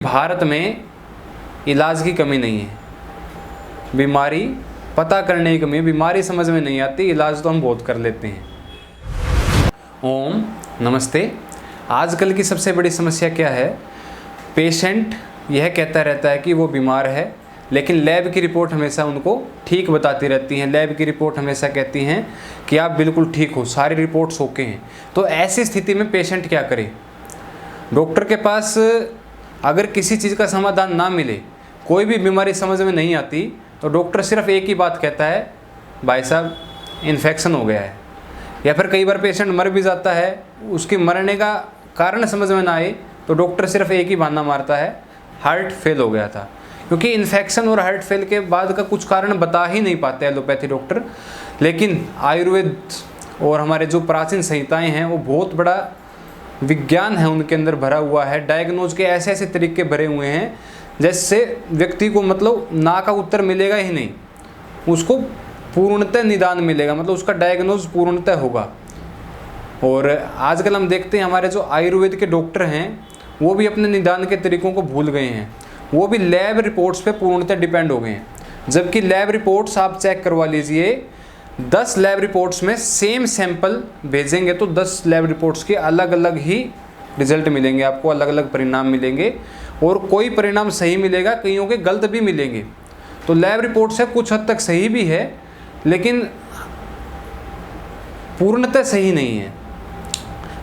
भारत में इलाज की कमी नहीं है, बीमारी पता करने की कमी है। बीमारी समझ में नहीं आती, इलाज तो हम बहुत कर लेते हैं। ओम नमस्ते। आजकल की सबसे बड़ी समस्या क्या है? पेशेंट यह कहता रहता है कि वो बीमार है, लेकिन लैब की रिपोर्ट हमेशा उनको ठीक बताती रहती हैं। लैब की रिपोर्ट हमेशा कहती हैं कि आप बिल्कुल ठीक हो, सारी रिपोर्ट्स ओके हैं। तो ऐसी स्थिति में पेशेंट क्या करे? डॉक्टर के पास अगर किसी चीज़ का समाधान ना मिले, कोई भी बीमारी समझ में नहीं आती, तो डॉक्टर सिर्फ एक ही बात कहता है, भाई साहब इन्फेक्शन हो गया है। या फिर कई बार पेशेंट मर भी जाता है, उसके मरने का कारण समझ में ना आए तो डॉक्टर सिर्फ एक ही बहाना मारता है, हार्ट फेल हो गया था। क्योंकि इन्फेक्शन और हार्ट फेल के बाद का कुछ कारण बता ही नहीं पाते एलोपैथी डॉक्टर। लेकिन आयुर्वेद और हमारे जो प्राचीन संहिताएँ हैं वो बहुत बड़ा विज्ञान है, उनके अंदर भरा हुआ है। डायग्नोज के ऐसे ऐसे तरीके भरे हुए हैं जैसे व्यक्ति को मतलब ना का उत्तर मिलेगा ही नहीं, उसको पूर्णतः निदान मिलेगा, मतलब उसका डायग्नोज पूर्णतः होगा। और आजकल हम देखते हैं हमारे जो आयुर्वेद के डॉक्टर हैं वो भी अपने निदान के तरीकों को भूल गए हैं, वो भी लैब रिपोर्ट्स पे पूर्णतः डिपेंड हो गए हैं। जबकि लैब रिपोर्ट्स आप चेक करवा लीजिए, 10 लैब रिपोर्ट्स में सेम सैंपल भेजेंगे तो 10 लैब रिपोर्ट्स के अलग अलग ही रिजल्ट मिलेंगे, आपको अलग अलग परिणाम मिलेंगे। और कोई परिणाम सही मिलेगा, कईयों के गलत भी मिलेंगे। तो लैब रिपोर्ट से कुछ हद तक सही भी है, लेकिन पूर्णतः सही नहीं है।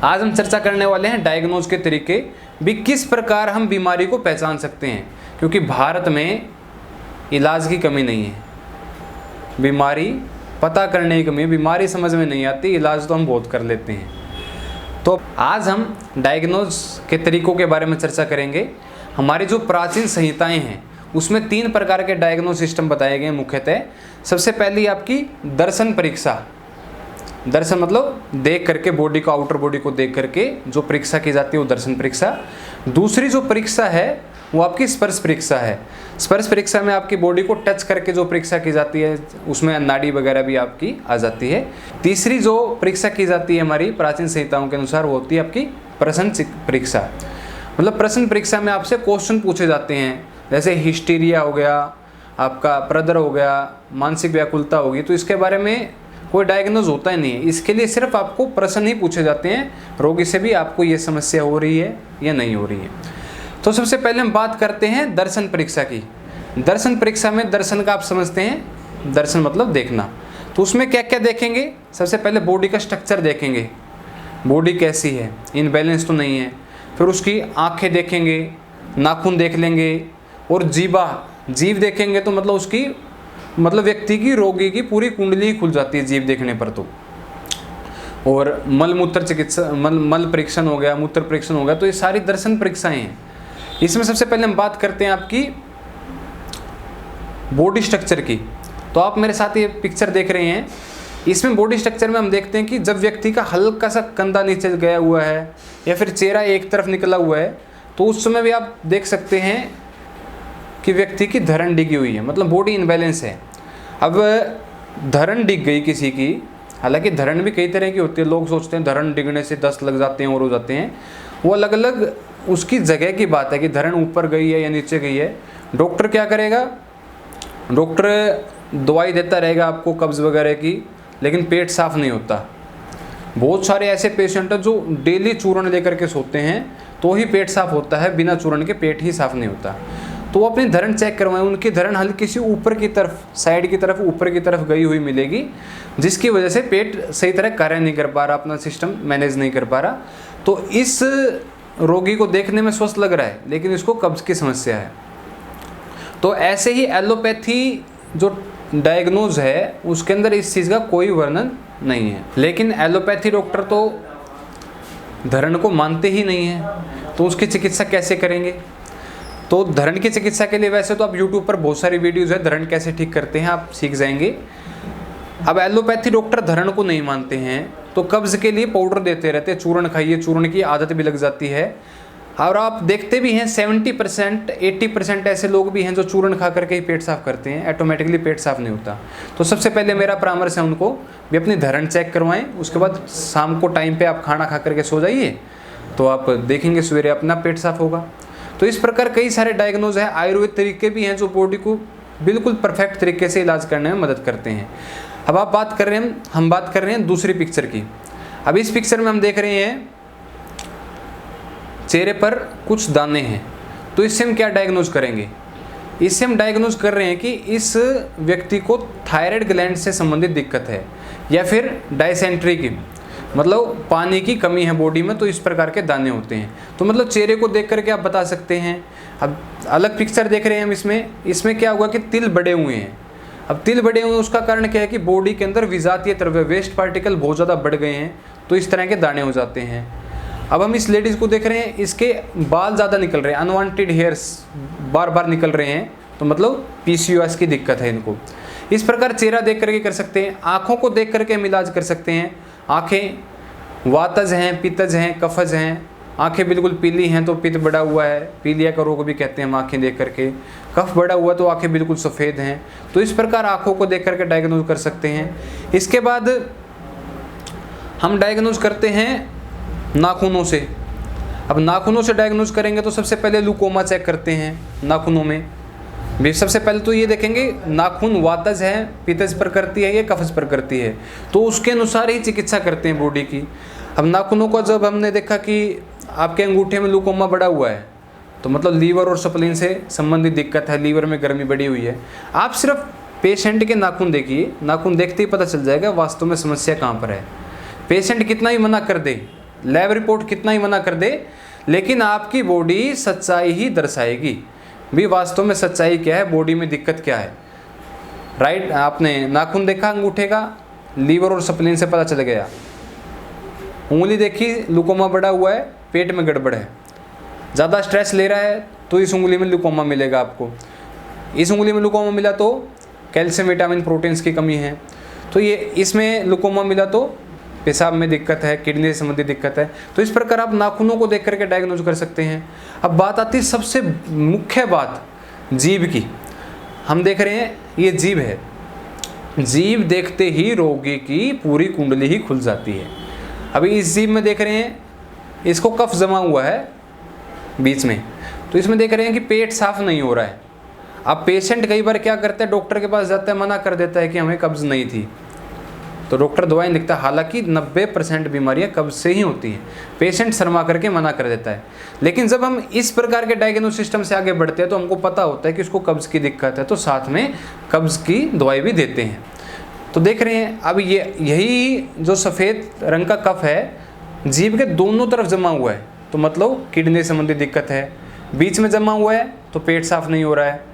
आज हम चर्चा करने वाले हैं डायग्नोज के तरीके भी, किस प्रकार हम बीमारी को पहचान सकते हैं। क्योंकि भारत में इलाज की कमी नहीं है, बीमारी पता करने की कमी है। बीमारी समझ में नहीं आती, इलाज तो हम बहुत कर लेते हैं। तो आज हम डायग्नोज के तरीकों के बारे में चर्चा करेंगे। हमारी जो प्राचीन संहिताएं हैं उसमें 3 प्रकार के डायग्नोज सिस्टम बताए गए मुख्यतः। सबसे पहली आपकी दर्शन परीक्षा। दर्शन मतलब देख करके, बॉडी को, आउटर बॉडी को देख करके जो परीक्षा की जाती है वो दर्शन परीक्षा। दूसरी जो परीक्षा है वो आपकी स्पर्श परीक्षा है। स्पर्श परीक्षा में आपकी बॉडी को टच करके जो परीक्षा की जाती है उसमें नाड़ी वगैरह भी आपकी आ जाती है। तीसरी जो परीक्षा की जाती है हमारी प्राचीन संहिताओं के अनुसार वो होती है आपकी प्रश्न परीक्षा। मतलब प्रश्न परीक्षा में आपसे क्वेश्चन पूछे जाते हैं, जैसे हिस्टीरिया हो गया, आपका प्रदर हो गया, मानसिक व्याकुलता होगी। तो इसके बारे में कोई डायग्नोज होता ही नहीं है, इसके लिए सिर्फ आपको प्रश्न ही पूछे जाते हैं, रोगी से भी आपको ये समस्या हो रही है या नहीं हो रही है। तो सबसे पहले हम बात करते हैं दर्शन परीक्षा की। दर्शन परीक्षा में दर्शन का आप समझते हैं, दर्शन मतलब देखना। तो उसमें क्या क्या देखेंगे? सबसे पहले बॉडी का स्ट्रक्चर देखेंगे, बॉडी कैसी है, इनबैलेंस तो नहीं है। फिर उसकी आंखें देखेंगे, नाखून देख लेंगे, और जीभ देखेंगे तो मतलब उसकी व्यक्ति की, रोगी की पूरी कुंडली खुल जाती है जीभ देखने पर। तो और मल मूत्र चिकित्सा, मल परीक्षण हो गया, मूत्र परीक्षण हो गया। तो ये सारी दर्शन परीक्षाएं हैं। इसमें सबसे पहले हम बात करते हैं आपकी बॉडी स्ट्रक्चर की। तो आप मेरे साथ ये पिक्चर देख रहे हैं, इसमें बॉडी स्ट्रक्चर में हम देखते हैं कि जब व्यक्ति का हल्का सा कंधा नीचे गया हुआ है या फिर चेहरा एक तरफ निकला हुआ है, तो उस समय भी आप देख सकते हैं कि व्यक्ति की धरण डिगी हुई है, मतलब बॉडी इनबैलेंस है। अब धरण डिग गई किसी की, हालांकि धरण भी कई तरह की होती है। लोग सोचते हैं धरण डिगने से 10 लग जाते हैं और हो जाते हैं, वो अलग अलग उसकी जगह की बात है कि धरण ऊपर गई है या नीचे गई है। डॉक्टर क्या करेगा? डॉक्टर दवाई देता रहेगा आपको कब्ज वगैरह की, लेकिन पेट साफ नहीं होता। बहुत सारे ऐसे पेशेंट हैं जो डेली चूर्ण लेकर के सोते हैं तो ही पेट साफ होता है, बिना चूर्ण के पेट ही साफ नहीं होता। तो वो अपनी धरण चेक करवाएं, उनकी धरण हल्की सी ऊपर की तरफ, साइड की तरफ, ऊपर की तरफ गई हुई मिलेगी, जिसकी वजह से पेट सही तरह कार्य नहीं कर पा रहा, अपना सिस्टम मैनेज नहीं कर पा रहा। तो इस रोगी को देखने में स्वस्थ लग रहा है, लेकिन इसको कब्ज की समस्या है। तो ऐसे ही एलोपैथी जो डायग्नोज है उसके अंदर इस चीज़ का कोई वर्णन नहीं है। लेकिन एलोपैथी डॉक्टर तो धरण को मानते ही नहीं है, तो उसकी चिकित्सा कैसे करेंगे? तो धरण की चिकित्सा के लिए वैसे तो आप YouTube पर बहुत सारी वीडियोज़ है, धरण कैसे ठीक करते हैं आप सीख जाएंगे। अब एलोपैथी डॉक्टर धरण को नहीं मानते हैं तो कब्ज के लिए पाउडर देते रहते हैं, चूर्ण खाइए, चूर्ण की आदत भी लग जाती है। और आप देखते भी हैं 70% 80% ऐसे लोग भी हैं जो चूर्ण खा करके ही पेट साफ करते हैं, ऑटोमेटिकली पेट साफ नहीं होता। तो सबसे पहले मेरा परामर्श है उनको भी अपनी धरण चेक करवाएं, उसके बाद शाम को टाइम पे आप खाना खा करके सो जाइए, तो आप देखेंगे सवेरे अपना पेट साफ होगा। तो इस प्रकार कई सारे डायग्नोज है, आयुर्वेद तरीके भी हैं जो बॉडी को बिल्कुल परफेक्ट तरीके से इलाज करने में मदद करते हैं। अब आप बात कर रहे हैं, हम बात कर रहे हैं दूसरी पिक्चर की। अब इस पिक्चर में हम देख रहे हैं चेहरे पर कुछ दाने हैं, तो इससे हम क्या डायग्नोज करेंगे? इससे हम डायग्नोज कर रहे हैं कि इस व्यक्ति को थायराइड ग्लैंड से संबंधित दिक्कत है या फिर डायसेंट्री की, मतलब पानी की कमी है बॉडी में, तो इस प्रकार के दाने होते हैं। तो मतलब चेहरे को देख करके आप बता सकते हैं। अब अलग पिक्चर देख रहे हैं हम, इसमें क्या हुआ कि तिल बड़े हुए हैं। अब तिल बड़े हुए, उसका कारण क्या है कि बॉडी के अंदर विजातीय द्रव्य, वेस्ट पार्टिकल बहुत ज़्यादा बढ़ गए हैं, तो इस तरह के दाने हो जाते हैं। अब हम इस लेडीज़ को देख रहे हैं, इसके बाल ज़्यादा निकल रहे हैं, अनवांटेड हेयर्स बार बार निकल रहे हैं, तो मतलब PCOS की दिक्कत है इनको। इस प्रकार चेहरा देख करके कर सकते हैं। आँखों को देख करके हम इलाज कर सकते हैं। आँखें वातज हैं, पित्तज हैं, कफज हैं। आँखें बिल्कुल पीली हैं तो पित्त बढ़ा हुआ है, पीलिया का रोग भी कहते हैं हम आँखें देख करके। कफ बढ़ा हुआ तो आँखें बिल्कुल सफ़ेद हैं, तो इस प्रकार आँखों को देख करके डायग्नोज कर सकते हैं। इसके बाद हम डायग्नोज करते हैं नाखूनों से। अब नाखूनों से डायग्नोज करेंगे तो सबसे पहले लुकोमा चेक करते हैं नाखूनों में भी। सबसे पहले तो ये देखेंगे नाखून वातज है, पित्तज प्रकृति है या कफज प्रकृति है, तो उसके अनुसार ही चिकित्सा करते हैं बॉडी की। अब नाखूनों को जब हमने देखा कि आपके अंगूठे में लुकोमा बढ़ा हुआ है, तो मतलब लीवर और स्प्लीन से संबंधित दिक्कत है, लीवर में गर्मी बढ़ी हुई है। आप सिर्फ पेशेंट के नाखून देखिए, नाखून देखते ही पता चल जाएगा वास्तव में समस्या कहाँ पर है। पेशेंट कितना ही मना कर दे, लैब रिपोर्ट कितना ही मना कर दे, लेकिन आपकी बॉडी सच्चाई ही दर्शाएगी भी वास्तव में सच्चाई क्या है, बॉडी में दिक्कत क्या है। राइट, आपने नाखून देखा अंगूठे का, लीवर और स्प्लीन से पता चल गया। उंगली देखी, लुकोमा बढ़ा हुआ है, पेट में गड़बड़ है। ज़्यादा स्ट्रेस ले रहा है तो इस उंगली में लुकोमा मिलेगा आपको। इस उंगली में लुकोमा मिला तो कैल्शियम, विटामिन, प्रोटीन्स की कमी है। तो ये इसमें लुकोमा मिला तो पेशाब में दिक्कत है, किडनी से संबंधित दिक्कत है। तो इस प्रकार आप नाखूनों को देख करके डायग्नोज कर सकते हैं। अब बात आती है सबसे मुख्य बात, जीभ की। हम देख रहे हैं ये जीभ है, जीभ देखते ही रोगी की पूरी कुंडली ही खुल जाती है। अभी इस जीभ में देख रहे हैं, इसको कफ जमा हुआ है बीच में, तो इसमें देख रहे हैं कि पेट साफ नहीं हो रहा है। अब पेशेंट कई बार क्या करता है, डॉक्टर के पास जाता है, मना कर देता है कि हमें कब्ज नहीं थी, तो डॉक्टर दवाई लिखता है। हालांकि 90% बीमारियां कब्ज से ही होती हैं, पेशेंट शर्मा करके मना कर देता है। लेकिन जब हम इस प्रकार के डायग्नोस सिस्टम से आगे बढ़ते हैं तो हमको पता होता है कि उसको कब्ज की दिक्कत है, तो साथ में कब्ज की दवाई भी देते हैं। तो देख रहे हैं अब यही जो सफ़ेद रंग का कफ है जीभ के दोनों तरफ जमा हुआ है, तो मतलब किडनी संबंधी दिक्कत है। बीच में जमा हुआ है तो पेट साफ नहीं हो रहा है।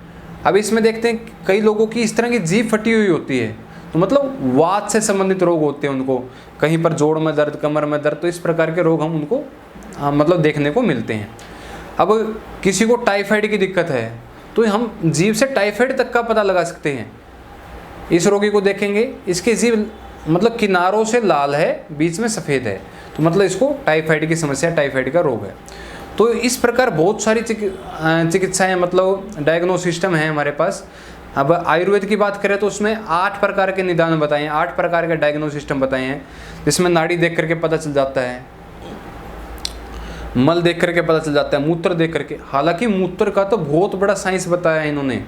अब इसमें देखते हैं कई लोगों की इस तरह की जीभ फटी हुई होती है, तो मतलब वात से संबंधित रोग होते हैं उनको, कहीं पर जोड़ में दर्द, कमर में दर्द, तो इस प्रकार के रोग हम उनको मतलब देखने को मिलते हैं। अब किसी को टाइफाइड की दिक्कत है तो हम जीभ से टाइफाइड तक का पता लगा सकते हैं। इस रोगी को देखेंगे, इसकी जीभ मतलब किनारों से लाल है, बीच में सफ़ेद है, तो मतलब इसको टाइफाइड की समस्या, टाइफाइड का रोग है। तो इस प्रकार बहुत सारी चिकित्साएँ मतलब डायग्नोस सिस्टम है हमारे पास। अब आयुर्वेद की बात करें तो उसमें 8 प्रकार के निदान बताए हैं, 8 प्रकार के डायग्नोस सिस्टम बताए हैं, जिसमें नाड़ी देख करके पता चल जाता है, मल देख करके पता चल जाता है, मूत्र देख करके। हालांकि मूत्र का तो बहुत बड़ा साइंस बताया है इन्होंने।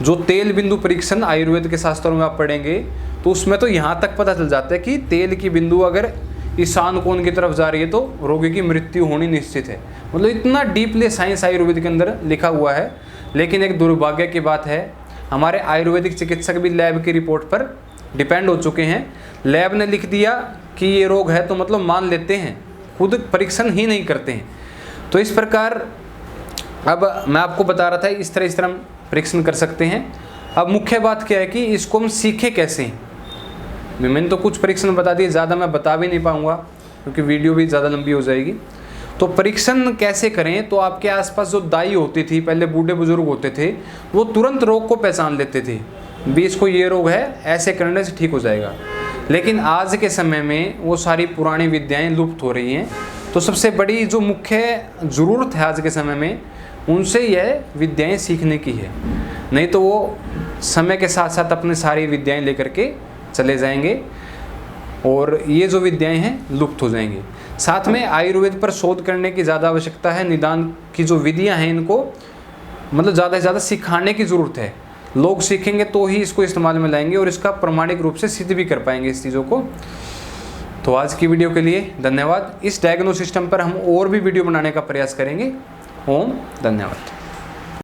जो तेल बिंदु परीक्षण आयुर्वेद के शास्त्रों में आप पढ़ेंगे तो उसमें तो यहाँ तक पता चल जाता है कि तेल की बिंदु अगर ईशान कोण की तरफ जा रही है तो रोगी की मृत्यु होनी निश्चित है। मतलब इतना डीपली साइंस आयुर्वेद के अंदर लिखा हुआ है। लेकिन एक दुर्भाग्य की बात है, हमारे आयुर्वेदिक चिकित्सक भी लैब की रिपोर्ट पर डिपेंड हो चुके हैं। लैब ने लिख दिया कि ये रोग है तो मतलब मान लेते हैं, खुद परीक्षण ही नहीं करते हैं। तो इस प्रकार अब मैं आपको बता रहा था इस तरह हम परीक्षण कर सकते हैं। अब मुख्य बात क्या है कि इसको हम सीखें कैसे। मैंने तो कुछ परीक्षण बता दिए, ज़्यादा मैं बता भी नहीं पाऊँगा क्योंकि वीडियो भी ज़्यादा लंबी हो जाएगी। तो परीक्षण कैसे करें, तो आपके आसपास जो दाई होती थी, पहले बूढ़े बुजुर्ग होते थे, वो तुरंत रोग को पहचान लेते थे, भी इसको ये रोग है, ऐसे करने से ठीक हो जाएगा। लेकिन आज के समय में वो सारी पुरानी विद्याएं लुप्त हो रही हैं। तो सबसे बड़ी जो मुख्य ज़रूरत है आज के समय में, उनसे यह विद्याएं सीखने की है। नहीं तो वो समय के साथ साथ अपनी सारी विद्याएं लेकर के चले जाएंगे और ये जो विद्याएं हैं लुप्त हो जाएंगी। साथ में आयुर्वेद पर शोध करने की ज़्यादा आवश्यकता है। निदान की जो विधियाँ हैं इनको मतलब ज़्यादा से ज़्यादा सिखाने की ज़रूरत है। लोग सीखेंगे तो ही इसको इस्तेमाल में लाएंगे और इसका प्रमाणिक रूप से सिद्ध भी कर पाएंगे इस चीज़ों को। तो आज की वीडियो के लिए धन्यवाद। इस डायग्नोसिस सिस्टम पर हम और भी वीडियो बनाने का प्रयास करेंगे। ओम धन्यवाद।